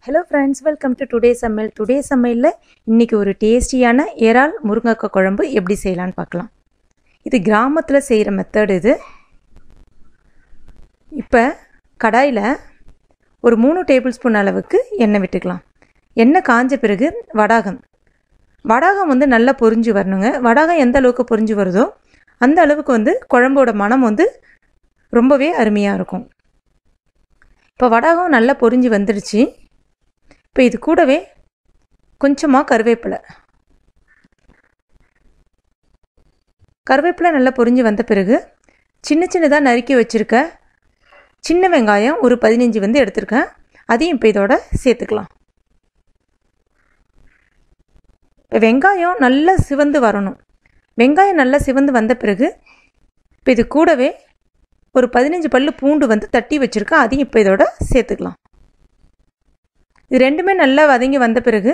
Hello friends, welcome to today's சமையல். Today's சமையல்ல இன்னைக்கு ஒரு டேஸ்டியான இறால் முருங்கக்காய் குழம்பு எப்படி செய்யலாம்னு பார்க்கலாம். இது கிராமத்துல செய்யற மெத்தட் இது. இப்போ கடாயில ஒரு 3 டேபிள்ஸ்பூன் அளவுக்கு எண்ணெய் விட்டுக்கலாம். எண்ணெய் காஞ்ச பிறகு வடாகம் வந்து நல்லா பொரிஞ்சு வரணுங்க. வடாகம் எந்த அளவுக்கு பொரிஞ்சு வருதோ அந்த அளவுக்கு குழம்போட மனம் ரொம்பவே அருமையா இருக்கும். இப்போ வடாகம் நல்லா பொரிஞ்சு வந்துருச்சு. இப்போ இது கூடவே கொஞ்சமாக கருவேப்பிலை நல்லா பொரிஞ்சு வந்த பிறகு சின்னதாக நறுக்கி வச்சுருக்க சின்ன வெங்காயம் ஒரு 15 எடுத்திருக்கேன். அதையும் இப்போ இதோட சேர்த்துக்கலாம். இப்போ வெங்காயம் நல்லா சிவந்து வரணும். வெங்காயம் நல்லா சிவந்து வந்த பிறகு இப்போ இது கூடவே ஒரு 15 பல்லு பூண்டு தட்டி வச்சுருக்கேன். அதையும் இப்போ இதோட சேர்த்துக்கலாம். இது ரெண்டுமே நல்லா வதங்கி வந்த பிறகு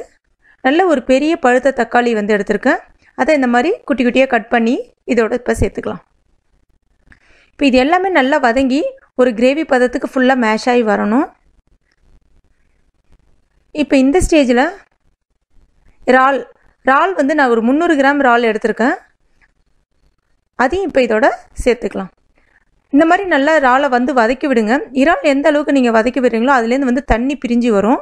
நல்ல ஒரு பெரிய பழுத்த தக்காளி எடுத்திருக்கேன். அதை இந்த மாதிரி குட்டி குட்டியாக கட் பண்ணி இதோட இப்போ சேர்த்துக்கலாம். இப்போ இது எல்லாமே நல்லா வதங்கி ஒரு கிரேவி பதத்துக்கு ஃபுல்லாக மேஷ் ஆகி வரணும். இப்போ இந்த ஸ்டேஜில் இறால் நான் ஒரு 300 கிராம் இறால் எடுத்திருக்கேன். அதையும் இப்போ இதோட சேர்த்துக்கலாம். இந்த மாதிரி நல்லா இறாலை வதக்கி விடுங்க. இறால் எந்த அளவுக்கு நீங்கள் வதக்கி விடுறீங்களோ அதுலேருந்து தண்ணி பிரிஞ்சு வரும்.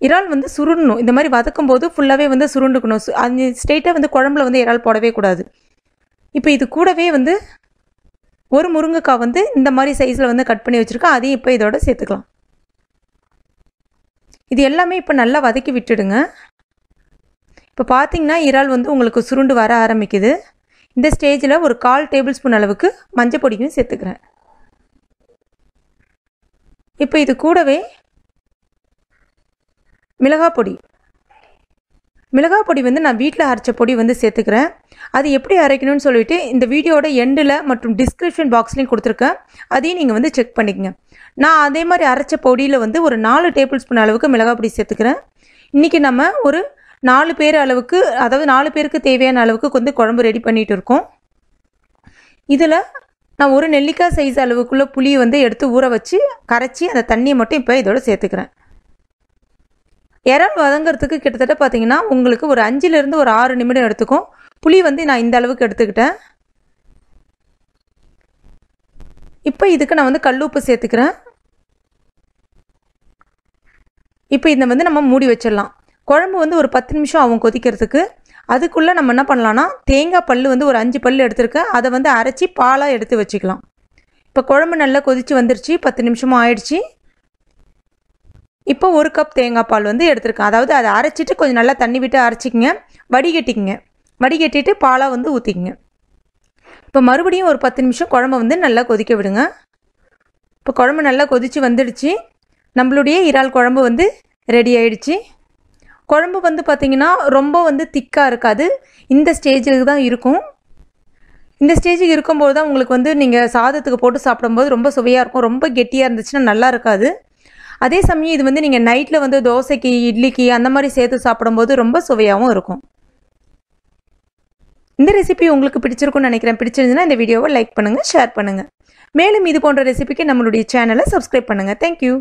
இறால் சுருண்டணும். இந்த மாதிரி வதக்கும் போது ஃபுல்லாகவே சுருண்டுக்கணும். அந்த ஸ்ட்ரெயிட்டாக குழம்புல இறால் போடவே கூடாது. இப்போ இது கூடவே ஒரு முருங்கைக்காய் இந்த மாதிரி சைஸில் கட் பண்ணி வச்சுருக்கேன். அதையும் இப்போ இதோட சேர்த்துக்கலாம். இது எல்லாமே இப்போ நல்லா வதக்கி விட்டுடுங்க. இப்போ பார்த்தீங்கன்னா இறால் உங்களுக்கு சுருண்டு வர ஆரம்பிக்குது. இந்த ஸ்டேஜில் ஒரு 1/4 டேபிள்ஸ்பூன் அளவுக்கு மஞ்சள் பொடியும் சேர்த்துக்கிறேன். இப்போ இது கூடவே மிளகாய் பொடி நான் வீட்டில் அரைச்ச பொடி சேர்த்துக்கிறேன். அது எப்படி அரைக்கணும்னு சொல்லிட்டு இந்த வீடியோட எண்டில் மற்றும் டிஸ்கிரிப்ஷன் பாக்ஸ்லையும் கொடுத்துருக்கேன். அதையும் நீங்கள் செக் பண்ணிக்கங்க. நான் அதே மாதிரி அரைச்ச பொடியில் ஒரு 4 டேபிள்ஸ்பூன் அளவுக்கு மிளகாய் பொடி சேர்த்துக்கிறேன். இன்றைக்கி நம்ம ஒரு 4 பேர் அளவுக்கு, அதாவது 4 பேருக்கு தேவையான அளவுக்கு குழம்பு ரெடி பண்ணிகிட்டு இருக்கோம். இதில் நான் ஒரு நெல்லிக்காய் சைஸ் அளவுக்குள்ள புளியை எடுத்து ஊற வச்சு கரைச்சி அந்த தண்ணியை மட்டும் இப்போ இதோட சேர்த்துக்கிறேன். இறால் வதங்கிறதுக்கு கிட்டத்தட்ட பார்த்தீங்கன்னா உங்களுக்கு ஒரு 5லேருந்து ஒரு 6 நிமிடம் எடுத்துக்கும். புளி நான் இந்த அளவுக்கு எடுத்துக்கிட்டேன். இப்போ இதுக்கு நான் கல் உப்பு சேர்த்துக்கிறேன். இப்போ இதை நம்ம மூடி வச்சிடலாம். குழம்பு ஒரு 10 நிமிஷம் ஆகும் கொதிக்கிறதுக்கு. அதுக்குள்ளே நம்ம என்ன பண்ணலான்னா தேங்காய் பல் ஒரு 5 பல் எடுத்துருக்கேன். அதை அரைச்சி பாலாக எடுத்து வச்சுக்கலாம். இப்போ குழம்பு நல்லா கொதித்து வந்துருச்சு. 10 நிமிஷமும் ஆயிடுச்சு. இப்போ 1 கப் தேங்காய் பால் எடுத்துருக்கேன். அதாவது அதை அரைச்சிட்டு கொஞ்சம் நல்லா தண்ணி விட்டு அரைச்சிக்கங்க. வடிகட்டிட்டு பாலாக ஊற்றிக்கங்க. இப்போ மறுபடியும் ஒரு 10 நிமிஷம் குழம்பு நல்லா கொதிக்க விடுங்க. இப்போ குழம்பு நல்லா கொதித்து வந்துடுச்சு. நம்மளுடைய இறால் குழம்பு ரெடி ஆயிடுச்சு. குழம்பு பார்த்திங்கன்னா ரொம்ப திக்காக இருக்காது. இந்த ஸ்டேஜுக்கு தான் இருக்கும். இந்த ஸ்டேஜுக்கு இருக்கும்போது தான் உங்களுக்கு நீங்கள் சாதத்துக்கு போட்டு சாப்பிடும்போது ரொம்ப சுவையாக இருக்கும். ரொம்ப கெட்டியாக இருந்துச்சுன்னா நல்லா இருக்காது. அதே சமயம் இது நீங்கள் நைட்டில் தோசைக்கு, இட்லிக்கு அந்த மாதிரி சேர்த்து சாப்பிடும்போது ரொம்ப சுவையாகவும் இருக்கும். இந்த ரெசிபி உங்களுக்கு பிடிச்சிருக்கும்னு நினைக்கிறேன். பிடிச்சிருந்துன்னா இந்த வீடியோவை லைக் பண்ணுங்கள், ஷேர் பண்ணுங்கள். மேலும் இது போன்ற ரெசிபிக்கு நம்மளுடைய சேனலை சப்ஸ்கிரைப் பண்ணுங்கள். தேங்க்யூ.